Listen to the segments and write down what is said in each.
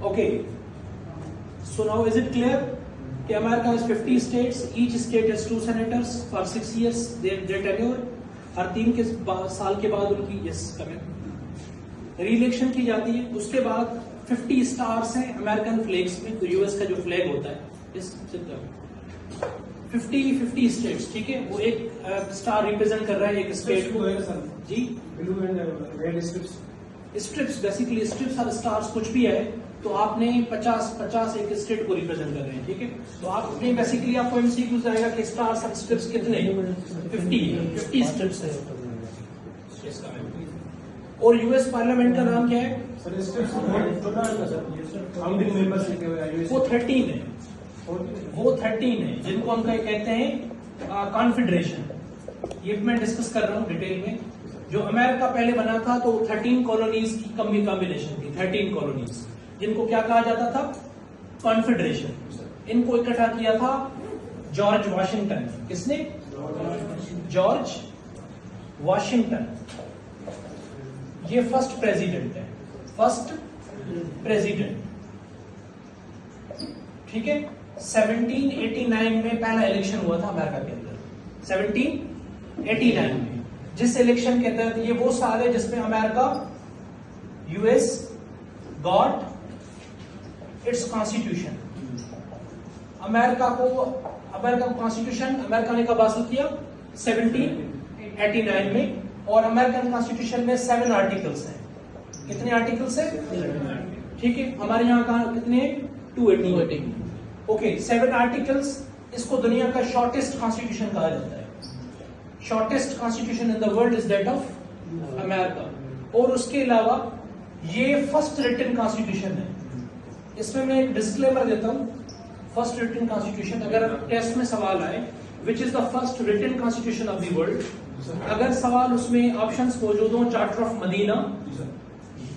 Okay, so now is it clear कि America has 50 states, each state has 2 senators for 6 years, their tenure, हर 3 साल के बाद उनकी री-इलेक्शन की जाती है। उसके बाद 50 स्टार्स हैं अमेरिकन फ्लैग्स में, तो यूएस का जो फ्लैग होता है इस 50 स्टेट्स, ठीक है, वो एक स्टार रिप्रेजेंट कर रहा है एक स्टेट को। जी, blue and red stripes, basically stripes और स्टार्स कुछ भी है, तो आपने 50 एक स्टेट को रिप्रेजेंट कर रहे हैं, ठीक है। तो आपने बेसिकली आपको एमसीक्यू जाएगा कि स्टार्स और स्ट्रिप्स कितने, 50 स्ट्रिप्स है। और यूएस पार्लियामेंट का नाम क्या है? वो 13 है, वो 13 है, जिनको हम कहते हैं कॉन्फेडरेशन। ये मैं डिस्कस कर रहा हूँ डिटेल में। जो अमेरिका पहले बना था तो 13 कॉलोनीज की कॉम्बिनेशन थी, 13 कॉलोनीज, जिनको क्या कहा जाता था? कॉन्फेडरेशन। इनको इकट्ठा किया था जॉर्ज वॉशिंगटन। किसने? George Washington. ये फर्स्ट प्रेसिडेंट है, फर्स्ट प्रेसिडेंट, ठीक है। 1789 में पहला इलेक्शन हुआ था अमेरिका के अंदर, 1789 में, जिस इलेक्शन के तहत ये वो साल है जिसमें America, US got its constitution. America constitution America ने कब हासिल किया? 1789 में। और अमेरिकन कॉन्स्टिट्यूशन में 7 आर्टिकल्स हैं। कितने आर्टिकल्स हैं? ठीक है, हमारे यहाँ का कितने? 280। Okay, 7 articles. इसको दुनिया का शॉर्टेस्ट कॉन्स्टिट्यूशन कहा जाता है। Shortest constitution in the world is that of America. और उसके अलावा ये फर्स्ट रिटन कॉन्स्टिट्यूशन है। इसमें मैं एक डिस्क्लेमर देता हूं, फर्स्ट रिटन कॉन्स्टिट्यूशन। अगर टेस्ट में सवाल आए which is the first written constitution of the world, अगर सवाल उसमें ऑप्शंस मौजूद हो, charter of Medina,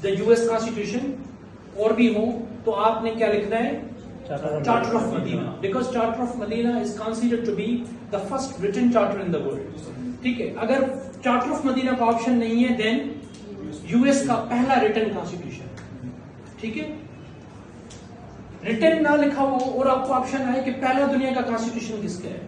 the US constitution, और भी हो, तो आपने क्या लिखना है? Charter of Medina, because charter of Medina is considered to be the first written charter in the world. ठीक है, अगर चार्टर ऑफ मदीना का ऑप्शन नहीं है, देन यूएस का पहला रिटन कॉन्स्टिट्यूशन। ठीक है, रिटन ना लिखा हो और आपको ऑप्शन आए कि पहला दुनिया का कॉन्स्टिट्यूशन किसका है,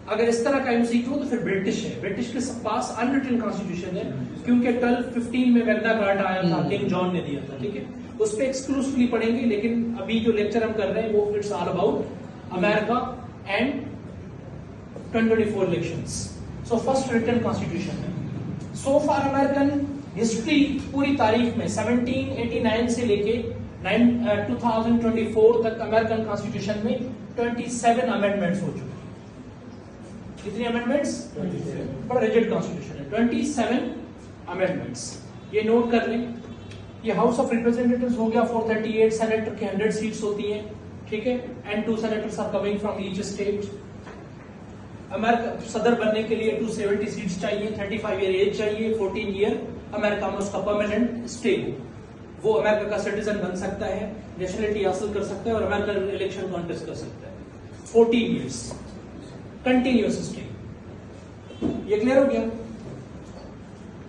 अगर इस तरह का एमसीक्यू तो फिर ब्रिटिश है। ब्रिटिश के पास अनरिटन कॉन्स्टिट्यूशन है, क्योंकि 1215 में मैग्ना कार्टा आया था, किंग जॉन ने दिया था। ठीक है, उस पर एक्सक्लूसिवली पढ़ेंगे, लेकिन अभी जो लेक्चर हम कर रहे हैं वो it's all about America and 2024 elections. So first written constitution है। सो फार अमेरिकन हिस्ट्री पूरी तारीख में 1789 से लेके 2024 तक अमेरिकन कॉन्स्टिट्यूशन में 27 अमेंडमेंट्स हो चुके हैं। कितनी अमेंडमेंट्स? 27। बड़ा रिजिड कॉन्स्टिट्यूशन है, 27 अमेंडमेंट्स। ये नोट कर लें। ये हाउस ऑफ रिप्रेजेंटेटिव्स हो गया 438, सेनेटर की 100 सीट्स होती हैं। ठीक है, and 2 senators are coming from each state. America सदर बनने के लिए 270 सीट्स चाहिए, 35 ईयर एज चाहिए, 14 ईयर अमेरिका में उसका परमानेंट स्टे हो, वो अमेरिका का सिटीजन बन सकता है, नेशनलिटी हासिल कर सकता है और अमेरिकन इलेक्शन कॉन्टेस्ट कर सकता है। 14 ईयर्स कंटिन्यूअस स्टे। ये क्लियर हो गया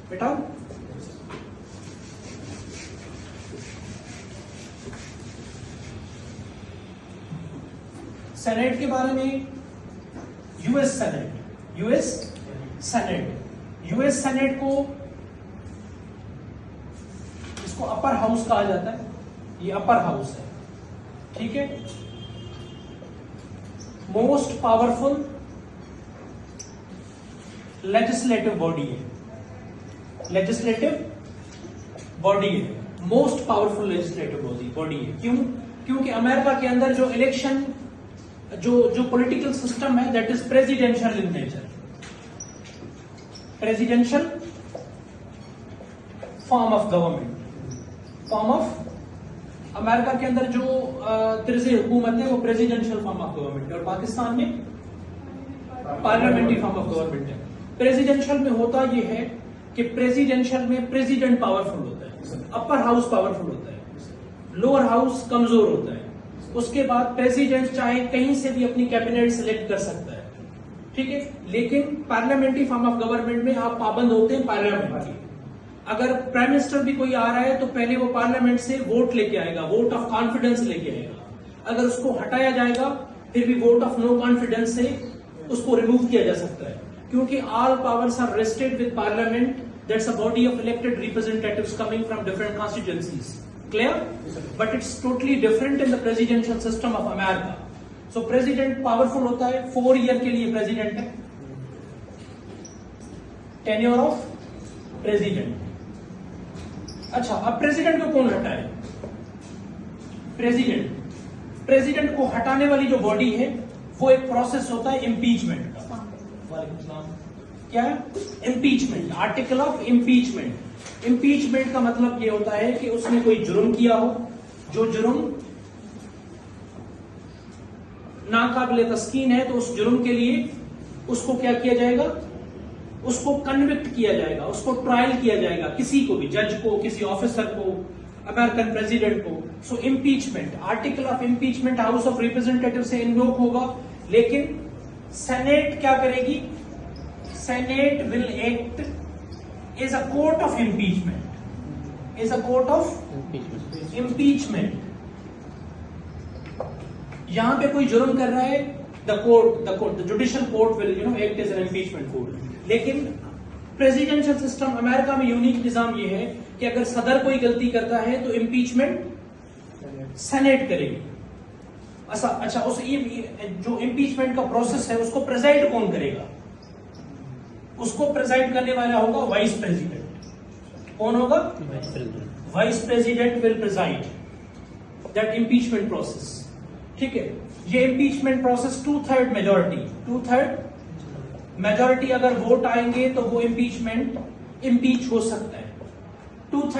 बेटा? सेनेट के बारे में, यूएस सेनेट को इसको अपर हाउस कहा जाता है। ये अपर हाउस है, ठीक है। मोस्ट पावरफुल लेजिस्लेटिव बॉडी है, मोस्ट पावरफुल लेजिस्लेटिव बॉडी है। क्यों? क्योंकि अमेरिका के अंदर जो इलेक्शन, जो पॉलिटिकल सिस्टम है, that is presidential in nature. Presidential form of government, America के अंदर जो तर्ज़े हुकूमत है वो प्रेसिडेंशियल फॉर्म ऑफ गवर्नमेंट है, और पाकिस्तान में पार्लियामेंट्री फॉर्म ऑफ गवर्नमेंट है। प्रेसिडेंशियल में होता यह है कि प्रेसिडेंशियल में प्रेसिडेंट पावरफुल होता है, अपर हाउस पावरफुल होता है, लोअर हाउस कमजोर होता है। उसके बाद प्रेसिडेंट चाहे कहीं से भी अपनी कैबिनेट सिलेक्ट कर सकता है, ठीक है। लेकिन पार्लियामेंट्री फॉर्म ऑफ गवर्नमेंट में आप पाबंद होते हैं पार्लियामेंट की। अगर प्राइम मिनिस्टर भी कोई आ रहा है तो पहले वो पार्लियामेंट से वोट लेके आएगा, वोट ऑफ कॉन्फिडेंस लेके आएगा। अगर उसको हटाया जाएगा फिर भी वोट ऑफ नो कॉन्फिडेंस से उसको रिमूव किया जा सकता है, क्योंकि all powers are rested with parliament, that's a body of elected representatives coming from different constituencies. Clear? But it's totally different in the presidential system of America. So president powerful होता है, 4 year के लिए president है, tenure of president. अच्छा, अब president को कौन हटाए? प्रेसिडेंट को हटाने वाली जो बॉडी है वो एक प्रोसेस होता है इम्पीचमेंट का। क्या है? Impeachment, article of impeachment. Impeachment का मतलब ये होता है कि उसने कोई जुर्म किया हो, जो जुर्म नाकाबिले तस्कीन है, तो उस जुर्म के लिए उसको क्या किया जाएगा? उसको कन्विक्ट किया जाएगा, उसको ट्रायल किया जाएगा, किसी को भी, जज को, किसी ऑफिसर को, अमेरिकन प्रेसिडेंट को। So impeachment, article of impeachment House of Representative से इन्वोक होगा, लेकिन सेनेट क्या करेगी? Senate will act as a court of impeachment, as a court of impeachment. यहां पे कोई जुर्म कर रहा है, the judicial court will act as an impeachment court. लेकिन प्रेसिडेंशियल सिस्टम अमेरिका में यूनिक निजाम यह है कि अगर सदर कोई गलती करता है तो इम्पीचमेंट सेनेट करेगी। अच्छा, उस जो इम्पीचमेंट का प्रोसेस है उसको प्रेसाइड कौन करेगा? उसको प्रेसाइड करने वाला होगा वाइस प्रेसिडेंट। कौन होगा? Vice president will preside that impeachment process. ठीक है, ये इम्पीचमेंट प्रोसेस 2/3 मेजॉरिटी अगर वोट आएंगे तो वो इम्पीच हो सकता है। 2/3